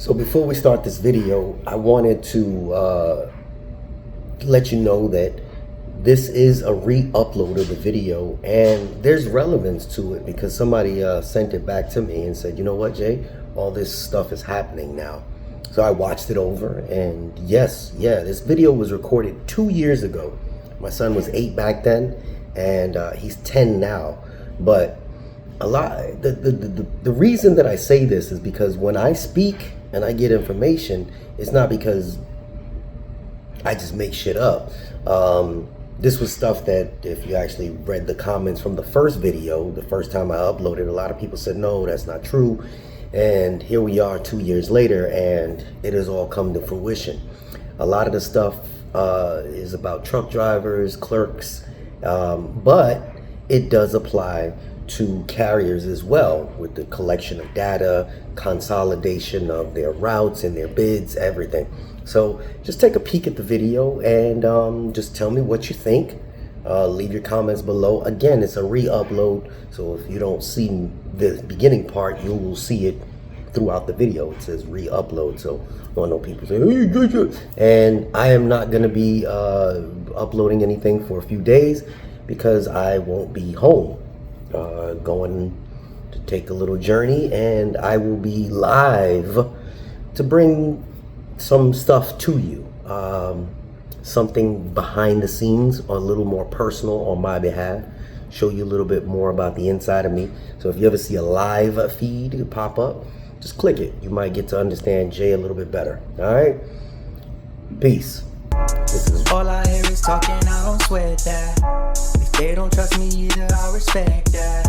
So before we start this video, I wanted to let you know that this is a re-upload of the video, and there's relevance to it because somebody sent it back to me and said, you know what, Jay, all this stuff is happening now. So I watched it over, and yes, this video was recorded 2 years ago. My son was 8 back then, and he's 10 now. But the reason that I say this is because when I speak and I get information, it's not because I just make shit up. This was stuff that if you actually read the comments from the first video, the first time I uploaded, a lot of people said, no, that's not true. And here we are 2 years later, and it has all come to fruition. A lot of the stuff is about truck drivers, clerks, but it does apply to carriers as well, with the collection of data, consolidation of their routes and their bids, everything. So just take a peek at the video and just tell me what you think. Leave your comments below. Again, it's a re-upload, so if you don't see the beginning part, you will see it throughout the video. It says re-upload, so I don't know people say, and I am not going to be uploading anything for a few days because I won't be home. Going to take a little journey, and I will be live to bring some stuff to you, something behind the scenes or a little more personal on my behalf, show you a little bit more about the inside of me. So if you ever see a live feed pop up, just click it. You might get to understand Jay a little bit better. All right, peace. This is all I hear is talking, I don't sweat that. If they don't trust me either, I respect that.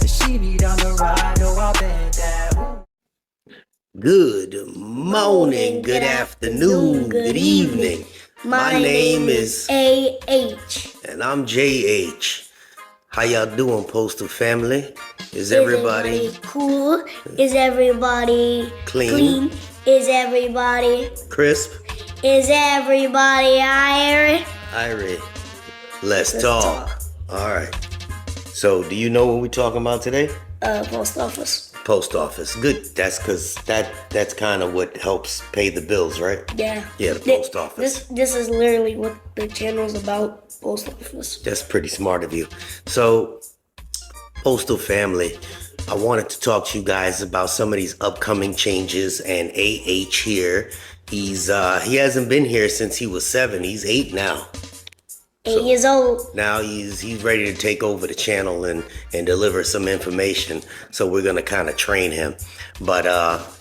The she be down the ride, oh, I'll bet that. Ooh. Good morning, good afternoon, good evening. My name is JayH. And I'm JayH. How y'all doing, Postal family? Is everybody cool? Is everybody clean? Is everybody Crisp? Is everybody iron? Irie. Let's talk. All right. So, do you know what we're talking about today? Post office. Post office. Good. That's because that's kind of what helps pay the bills, right? Yeah. Yeah, the post office. This is literally what the channel's about. Post office. That's pretty smart of you. So, Postal family, I wanted to talk to you guys about some of these upcoming changes, and AH here. He hasn't been here since he was 7. He's 8 now. 8 years old. Now he's ready to take over the channel and deliver some information. So we're gonna kind of train him. But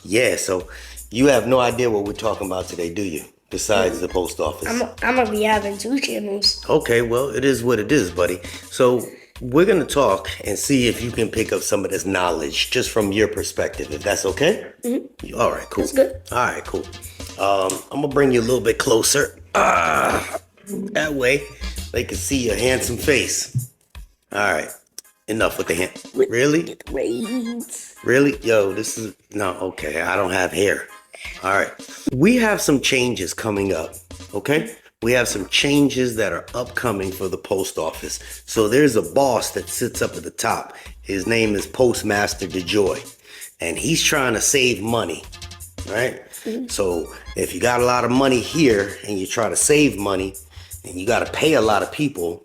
yeah, so you have no idea what we're talking about today, do you? Besides the post office. I'm gonna be having 2 channels. Okay, well, it is what it is, buddy. So we're gonna talk and see if you can pick up some of this knowledge just from your perspective, if that's okay. Mm-hmm. All right, cool. That's good. All right, cool. I'm gonna bring you a little bit closer. That way they can see your handsome face. All right, enough with the hand. Really? Braids. Really? Yo, this is no, okay. I don't have hair. All right. We have some changes coming up, okay? We have some changes that are upcoming for the post office. So there's a boss that sits up at the top. His name is Postmaster DeJoy, and he's trying to save money, right? Mm-hmm. So if you got a lot of money here and you try to save money and you got to pay a lot of people,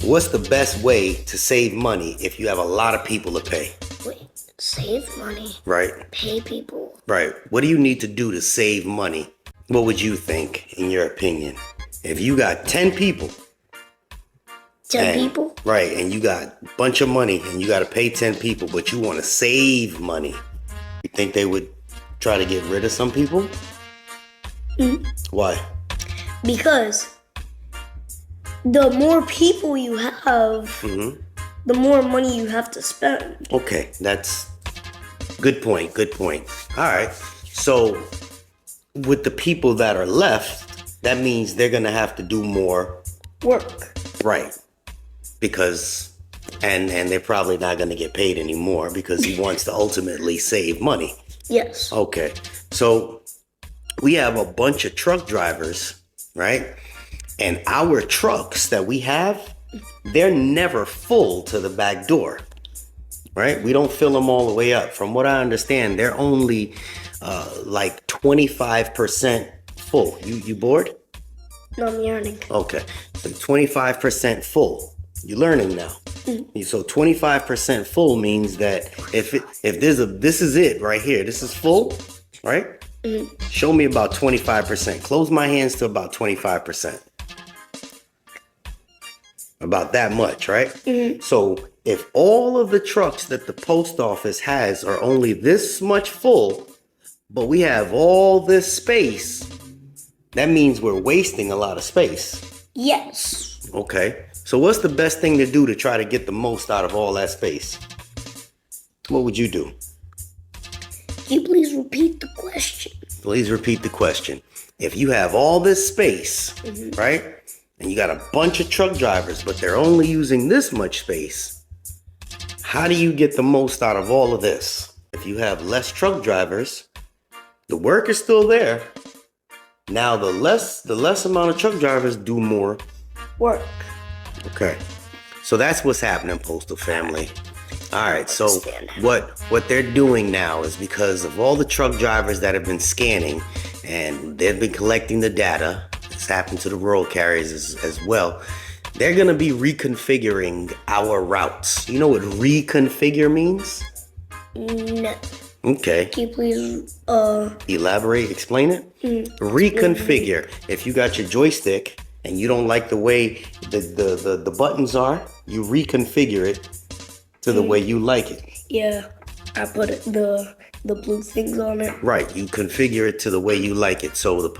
what's the best way to save money if you have a lot of people to pay? Wait, save money? Right. Pay people? Right. What do you need to do to save money? What would you think, in your opinion? If you got 10 people. 10 people? Right, and you got a bunch of money and you got to pay 10 people, but you want to save money. You think they would try to get rid of some people? Mm-hmm. Why? Because the more people you have, the more money you have to spend. Okay, that's good point. Good point. All right. So with the people that are left, that means they're going to have to do more work. Right. Because and they're probably not going to get paid anymore because he wants to ultimately save money. Yes. Okay. So we have a bunch of truck drivers, right? And our trucks that we have, they're never full to the back door, right? We don't fill them all the way up. From what I understand, they're only like 25% full. You bored? No, I'm learning. Okay, so 25% full. You're learning now. So 25% full means that if this is it right here. This is full, right? Show me about 25%. Close my hands to about 25%. About that much, right? So if all of the trucks that the post office has are only this much full, but we have all this space, that means we're wasting a lot of space. Yes. Okay. So what's the best thing to do to try to get the most out of all that space? What would you do? Can you please repeat the question? Please repeat the question. If you have all this space, right? And you got a bunch of truck drivers, but they're only using this much space, how do you get the most out of all of this? If you have less truck drivers, the work is still there. Now the less amount of truck drivers do more Work. Okay. So that's what's happening, Postal family. All right. So what they're doing now is because of all the truck drivers that have been scanning and they've been collecting the data, it's happened to the rural carriers as well. They're going to be reconfiguring our routes. You know what reconfigure means? No. Okay. Can you please Elaborate, explain it? Reconfigure. If you got your joystick and you don't like the way the buttons are, you reconfigure it to the way you like it. Yeah, I put the blue things on it. Right, you configure it to the way you like it. So the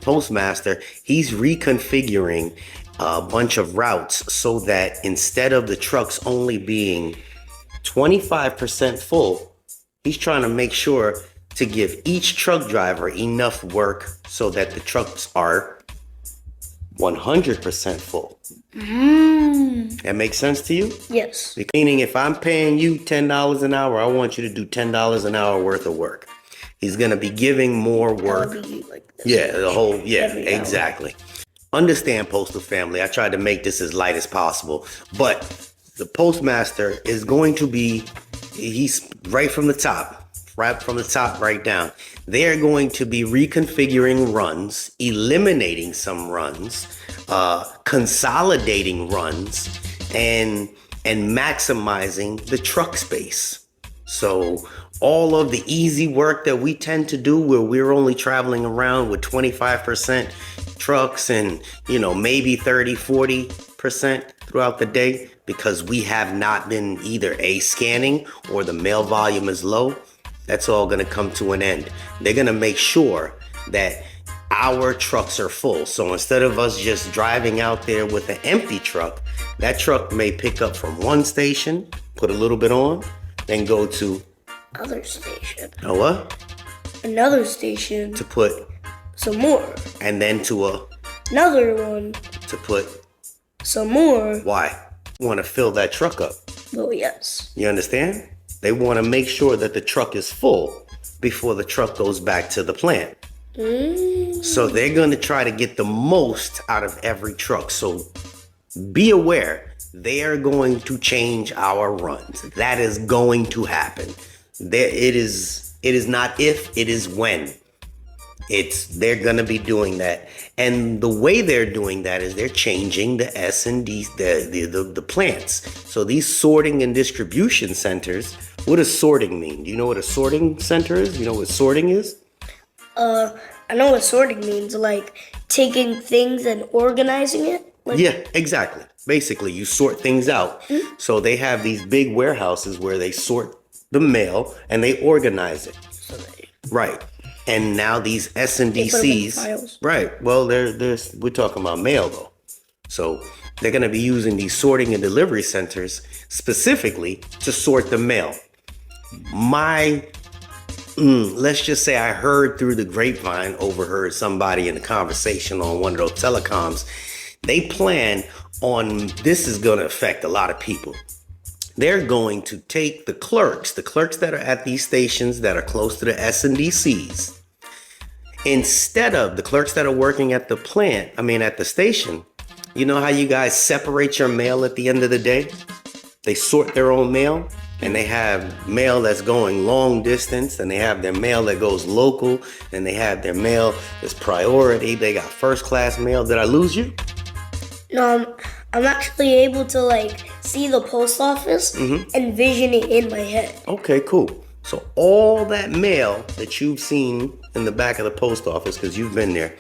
postmaster, he's reconfiguring a bunch of routes so that instead of the trucks only being 25% full, he's trying to make sure to give each truck driver enough work so that the trucks are 100% full. That makes sense to you? Yes. Meaning if I'm paying you $10 an hour, I want you to do $10 an hour worth of work. He's going to be giving more work. Like this. Yeah, exactly. Understand, Postal family, I tried to make this as light as possible, but the postmaster is going to be, he's right from the top right down. They're going to be reconfiguring runs, eliminating some runs, consolidating runs, and maximizing the truck space. So all of the easy work that we tend to do where we're only traveling around with 25% trucks and, maybe 30-40% throughout the day because we have not been either scanning or the mail volume is low, that's all going to come to an end. They're going to make sure that our trucks are full. So instead of us just driving out there with an empty truck, that truck may pick up from one station, put a little bit on, then go to other station. A what? Another station. To put some more. And then to another one. To put some more. Why? Want to fill that truck up. Oh, yes. You understand? They want to make sure that the truck is full before the truck goes back to the plant. So they're going to try to get the most out of every truck. So be aware, they are going to change our runs. That is going to happen. It is not if, it is when. They're going to be doing that. And the way they're doing that is they're changing the S&D, the plants. So these sorting and distribution centers, what does sorting mean? Do you know what a sorting center is? You know what sorting is? I know what sorting means, like taking things and organizing it. Yeah, exactly. Basically, you sort things out. So they have these big warehouses where they sort the mail and they organize it. Right. And now these S&DCs, right? Well, we're talking about mail though. So they're going to be using these sorting and delivery centers specifically to sort the mail. Let's just say I heard through the grapevine, overheard somebody in a conversation on one of those telecoms. They plan on, this is going to affect a lot of people. They're going to take the clerks that are at these stations that are close to the S&DCs. Instead of the clerks that are working at the plant, at the station, you know how you guys separate your mail at the end of the day? They sort their own mail. and they have mail that's going long distance, and they have their mail that goes local, and they have their mail that's priority. They got first class mail. Did I lose you? No, I'm actually able to like see the post office and vision it in my head. Okay, cool. So all that mail that you've seen in the back of the post office, because you've been there,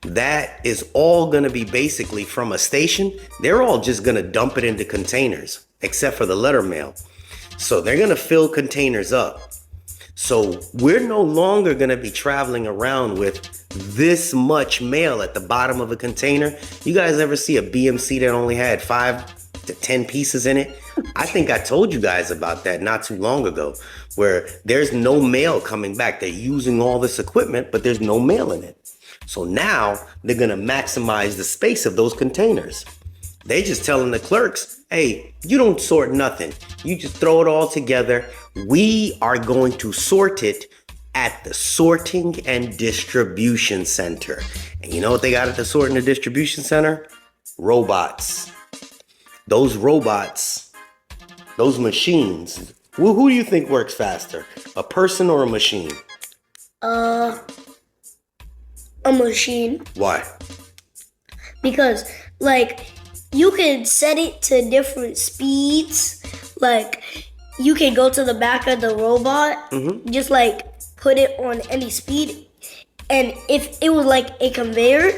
that is all going to be basically from a station. They're all just going to dump it into containers, except for the letter mail. So they're going to fill containers up. So we're no longer going to be traveling around with this much mail at the bottom of a container. You guys ever see a BMC that only had 5 to 10 pieces in it? I think I told you guys about that not too long ago, where there's no mail coming back. They're using all this equipment, but there's no mail in it. So now they're going to maximize the space of those containers. They just telling the clerks, hey, you don't sort nothing. You just throw it all together. We are going to sort it at the sorting and distribution center. And you know what they got at the sorting and distribution center? Robots. Those robots, those machines. Who do you think works faster? A person or a machine? A machine. Why? Because like you can set it to different speeds. Like you can go to the back of the robot, just like put it on any speed. And if it was like a conveyor,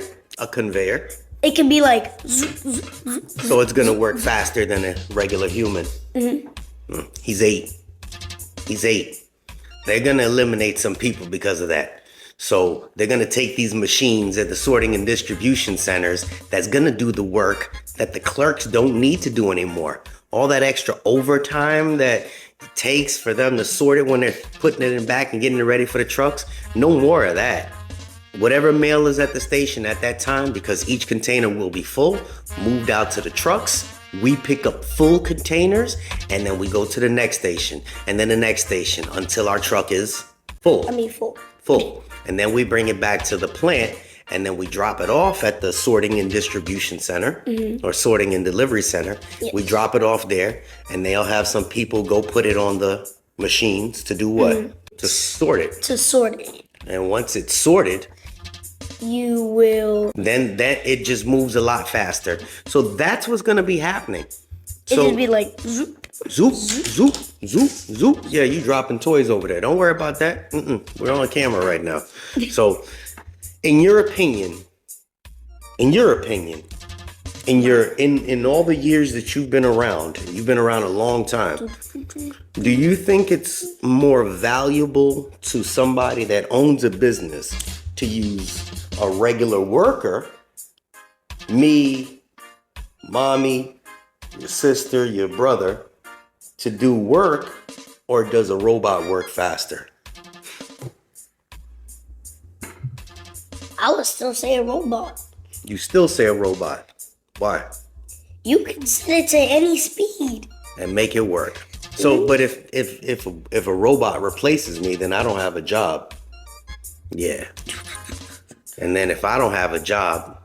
it can be like so it's gonna work faster than a regular human. He's 8. They're gonna eliminate some people because of that. So they're gonna take these machines at the sorting and distribution centers that's gonna do the work that the clerks don't need to do anymore. All that extra overtime that it takes for them to sort it when they're putting it in back and getting it ready for the trucks, no more of that. Whatever mail is at the station at that time, because each container will be full, moved out to the trucks. We pick up full containers, and then we go to the next station, and then the next station until our truck is full. Full. And then we bring it back to the plant, and then we drop it off at the sorting and distribution center, or sorting and delivery center. Yes. We drop it off there, and they'll have some people go put it on the machines to do what? To sort it. To sort it. And once it's sorted, you will. Then it just moves a lot faster. So that's what's gonna be happening. It'll be like zoop, zoop, zoop, zoop, zoop. Yeah, you dropping toys over there. Don't worry about that. We're on camera right now. So, in your opinion, in all the years that you've been around a long time, do you think it's more valuable to somebody that owns a business to use a regular worker, me, mommy, your sister, your brother, to do work, or does a robot work faster? I would still say a robot. You still say a robot. Why? You can set it to any speed and make it work. So, but if a robot replaces me, then I don't have a job. Yeah. And then if I don't have a job,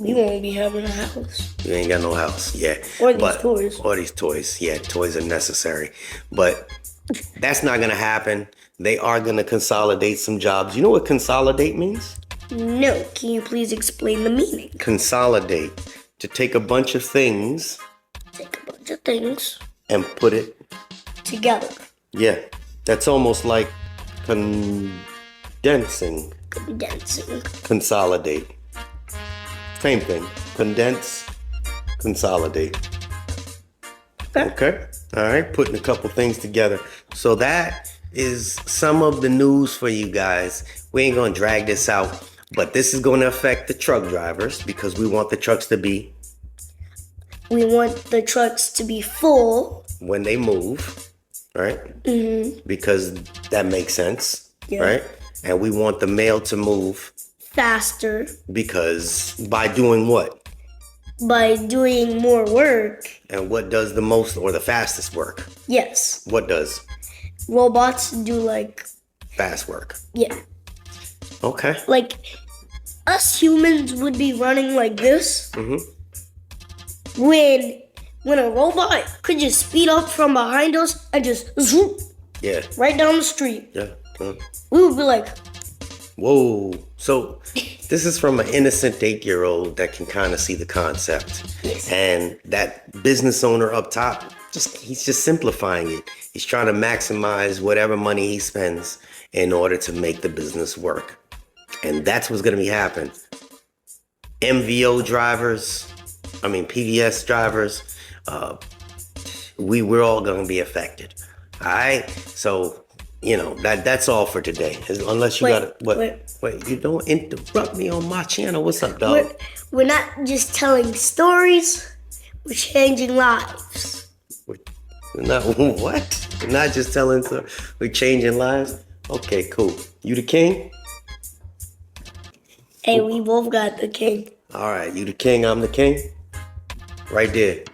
you won't be having a house. You ain't got no house. Yeah. Or these toys. Or these toys. Yeah, toys are necessary. But that's not going to happen. They are going to consolidate some jobs. You know what consolidate means? No. Can you please explain the meaning? Consolidate. To take a bunch of things. And put it together. Yeah. That's almost like condensing. Consolidate. Same thing. Condense, consolidate. Okay. All right. Putting a couple things together. So that is some of the news for you guys. We ain't going to drag this out, but this is going to affect the truck drivers because we want the trucks to be. We want the trucks to be full when they move, right? Because that makes sense, right? And we want the mail to move faster. Because by doing what? By doing more work. And what does the most or the fastest work? Yes. What does? Robots do like fast work. Yeah. Okay. Like us humans would be running like this when when a robot could just speed up from behind us and just zoom Yeah. right down the street, Yeah. we would be like, Whoa. So this is from an innocent 8-year-old that can kind of see the concept. And that business owner up top, he's just simplifying it. He's trying to maximize whatever money he spends in order to make the business work. And that's what's going to be happening. MVO drivers, PVS drivers, we're all going to be affected. All right? So, that's all for today. Unless you got to... Wait, you don't interrupt me on my channel. What's up, dog? We're not just telling stories, we're changing lives. We're not... What? We're not just telling stories. We're changing lives? Okay, cool. You the king? Hey, we both got the king. All right, you the king, I'm the king. Right there.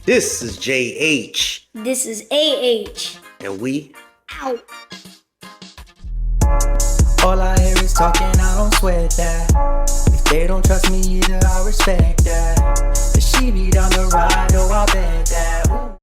This is JayH. This is AH. And we Out. All I hear is talking, I don't sweat that. If they don't trust me either, I respect that.